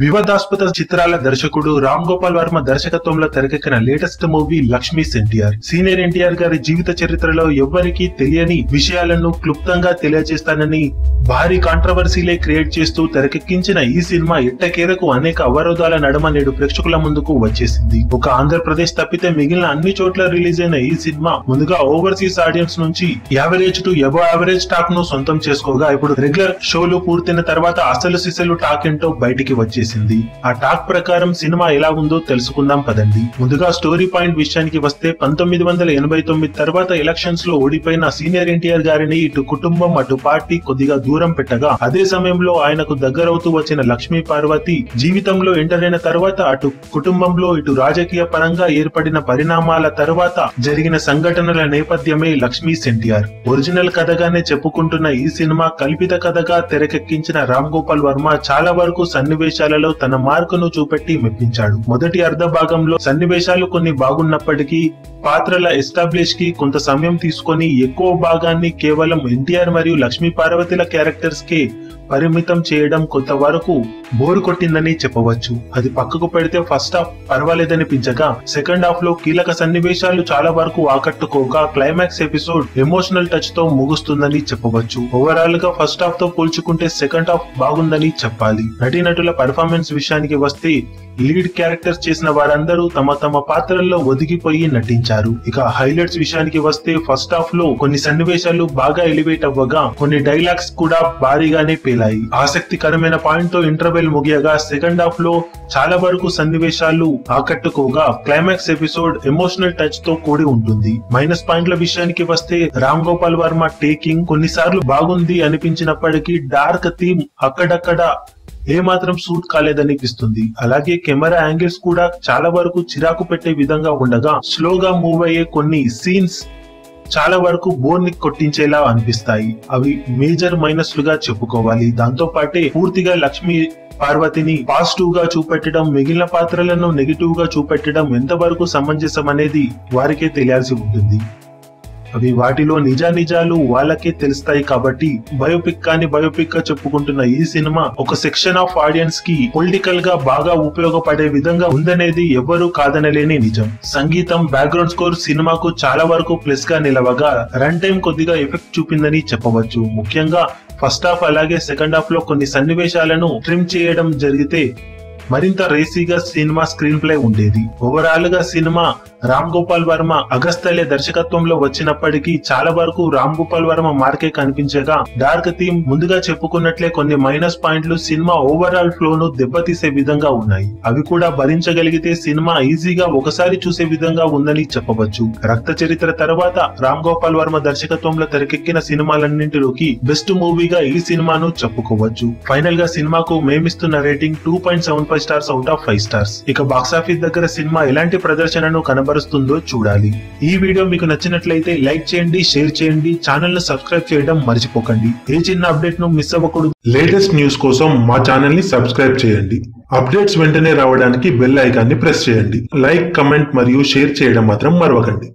వివాదాస్పద చిత్రాల దర్శకుడు రామ్ గోపాల్ వర్మ దర్శకత్వంలో తెరకెక్కిన latest movie Lakshmi's NTR. Senior NTR గారి జీవిత చరిత్రలో ఎవ్వరికీ తెలియని విషయాలను క్లుప్తంగా తెలియజేస్తానని భారీ కాంట్రవర్సీలే క్రియేట్ చేస్తూ తెరకెక్కించిన ఈ సినిమా ఎట్టకేలకు అనేక అవరోధాల నడుమ నేడు ప్రేక్షకుల ముందుకు వచ్చేసింది. ఒక ఆంధ్రప్రదేశ్ తప్పితే మిగిలిన అన్ని చోట్ల రిలీజ్ అయిన ఈ సినిమా ముందుగా ఓవర్సీస్ ఆడియన్స్ నుంచి average to above average talk ను సొంతం చేసుకోగా ఇప్పుడు రెగ్యులర్ షోలు పూర్తయిన తర్వాత అసలు సిసలు టాక్ ఏంటో బయటికి వచ్చేసింది. ఆ టాక్ ప్రకారం సినిమా ఎలా ఉందో తెలుసుకుందాం పదండి. ముందుగా స్టోరీ పాయింట్ విషయానికి వస్తే 1989 తర్వాత ఎలక్షన్స్ లో ఓడిపోయిన సీనియర్ ఎన్టీఆర్ గారిని ఇటు కుటుంబం అటు పార్టీ కొద్దిగా దూరం పెట్టగా అదే సమయంలో ఆయనకు దగ్గరవుతూ వచ్చిన లక్ష్మీ పార్వతి జీవితంలో ఎంటర్ అయిన తర్వాత అటు కుటుంబంలో ఇటు రాజకీయ పరంగా ఏర్పడిన పరిణామాల తర్వాత జరిగిన సంఘటనల నేపథ్యమే లక్ష్మీస్ ఎన్టీఆర్. ఒరిజినల్ కథగానే చెప్పుకుంటున్న ఈ సినిమా కల్పిత కథగా తెరకెక్కించిన రామ్ గోపాల్ వర్మ చాలా వరకు సన్నివేశాలలో తన మార్కును చూపెట్టి మెప్పించాడు. మొదటి అర్ధ భాగంలో సన్నివేశాలు కొన్ని బాగున్నప్పటికీ పాత్రల ఎస్టాబ్లిష్ కి కొంత సమయం తీసుకొని ఎక్కువ భాగాన్ని కేవలం ఎన్టీఆర్ మరియు లక్ష్మీ పార్వతిల క్యారెక్టర్స్ కే పరిమితం చేయడం కొంతవరకు బోరు కొట్టిందని చెప్పవచ్చు. అది పక్కకు పెడితే ఫస్ట్ హాఫ్ పర్వాలేదనిపించగా సెకండ్ హాఫ్ లో కీలక సన్నివేశాలు చాలా వరకు ఆకట్టుకోగా క్లైమాక్స్ ఎపిసోడ్ ఎమోషనల్ టచ్ తో ముగుస్తుందని చెప్పవచ్చు. ఓవరాల్ గా ఫస్ట్ హాఫ్ తో పోల్చుకుంటే సెకండ్ హాఫ్ బాగుందని చెప్పాలి. నటీనటుల పర్ఫార్మెన్స్ విషయానికి వస్తే లీడ్ క్యారెక్టర్స్ చేసిన వారందరూ తమ తమ పాత్రల్లో ఒదిగిపోయి నటించారు. ఇక హైలైట్స్ విషయానికి వస్తే ఫస్ట్ హాఫ్ లో కొన్ని సన్నివేశాలు బాగా ఎలివేట్ అవ్వగా కొన్ని డైలాగ్స్ కూడా భారీగానే పేలాయి. ఆసక్తికరమైన పాయింట్ తో ఇంటర్వెల్ ముగియగా సెకండ్ హాఫ్ లో చాలా వరకు సన్నివేశాలు ఆకట్టుకోగా క్లైమాక్స్ ఎపిసోడ్ ఎమోషనల్ టచ్ తో కూడి ఉంటుంది. మైనస్ పాయింట్ల విషయానికి వస్తే రామ్ గోపాల్ వర్మ టేకింగ్ కొన్నిసార్లు బాగుంది అనిపించినప్పటికీ డార్క్ థీమ్ అక్కడక్కడ ఏమాత్రం సూట్ కాలేదనిపిస్తుంది. అలాగే కెమెరా యాంగిల్స్ కూడా చాలా వరకు చిరాకు పెట్టే విధంగా ఉండగా స్లోగా మూవ్ అయ్యే కొన్ని సీన్స్ చాలా వరకు బోర్ ని కొట్టించేలా అనిపిస్తాయి. అవి మేజర్ మైనస్ లుగా చెప్పుకోవాలి. దాంతో పాటే పూర్తిగా లక్ష్మీ పార్వతిని పాజిటివ్ గా చూపెట్టడం, మిగిలిన పాత్రలను నెగిటివ్ గా చూపెట్టడం ఎంతవరకు సమంజసం అనేది వారికే తెలియాల్సి ఉంటుంది. అవి వాటిలో నిజాలు వాళ్ళకే తెలుస్తాయి. కాబట్టి బయోపిక్ కాని బయోపిక్ గా చెప్పుకుంటున్న ఈ సినిమా ఒక సెక్షన్ ఆఫ్ ఆడియన్స్ కి పొలిటికల్ గా బాగా ఉపయోగపడే విధంగా ఉందనేది ఎవ్వరూ కాదనలేని నిజం. సంగీతం, బ్యాక్గ్రౌండ్ స్కోర్ సినిమాకు చాలా వరకు ప్లస్ గా నిలవగా రన్ టైం కొద్దిగా ఎఫెక్ట్ చూపిందని చెప్పవచ్చు. ముఖ్యంగా ఫస్ట్ హాఫ్ అలాగే సెకండ్ హాఫ్ లో కొన్ని సన్నివేశాలను ట్రిమ్ చేయడం జరిగితే మరింత రేసీగా సినిమా స్క్రీన్ ప్లే ఉండేది. ఓవరాల్ గా సినిమా రామ్ గోపాల్ వర్మ అగస్తలే దర్శకత్వంలో వచ్చినప్పటికీ చాలా వరకు రామ్ గోపాల్ వర్మ మార్కే కనిపించగా డార్క్ థీమ్ ముందుగా చెప్పుకున్నట్లే కొన్ని మైనస్ పాయింట్లు సినిమా ఓవరాల్ ఫ్లో ను దెబ్బతీసే విధంగా ఉన్నాయి. అవి కూడా భరించగలిగితే సినిమా ఈజీగా ఒకసారి చూసే విధంగా ఉందని చెప్పవచ్చు. రక్త చరిత్ర తర్వాత రామ్ గోపాల్ వర్మ దర్శకత్వంలో తెరకెక్కిన సినిమాలన్నింటిలోకి బెస్ట్ మూవీగా ఈ సినిమాను చెప్పుకోవచ్చు. ఫైనల్ గా సినిమాకు మేమిస్తున్న rating 2.75 stars out of 5 stars. ఇక బాక్సాఫీస్ దగ్గర సినిమా ఎలాంటి ప్రదర్శనను కనబరుస్తుందో చూడాలి. ఈ వీడియో మీకు నచ్చినట్లయితే లైక్ చేయండి, షేర్ చేయండి, ఛానల్ ను సబ్స్క్రైబ్ చేయడం మర్చిపోకండి. ఏ చిన్న అప్డేట్ ను మిస్ అవ్వకూడదు. లేటెస్ట్ న్యూస్ కోసం మా ఛానల్ ని సబ్స్క్రైబ్ చేయండి. అప్డేట్స్ వెంటనే రావడానికి బెల్ ఐకాన్ ని ప్రెస్ చేయండి. లైక్, కమెంట్ మరియు షేర్ చేయడం మాత్రం మరవకండి.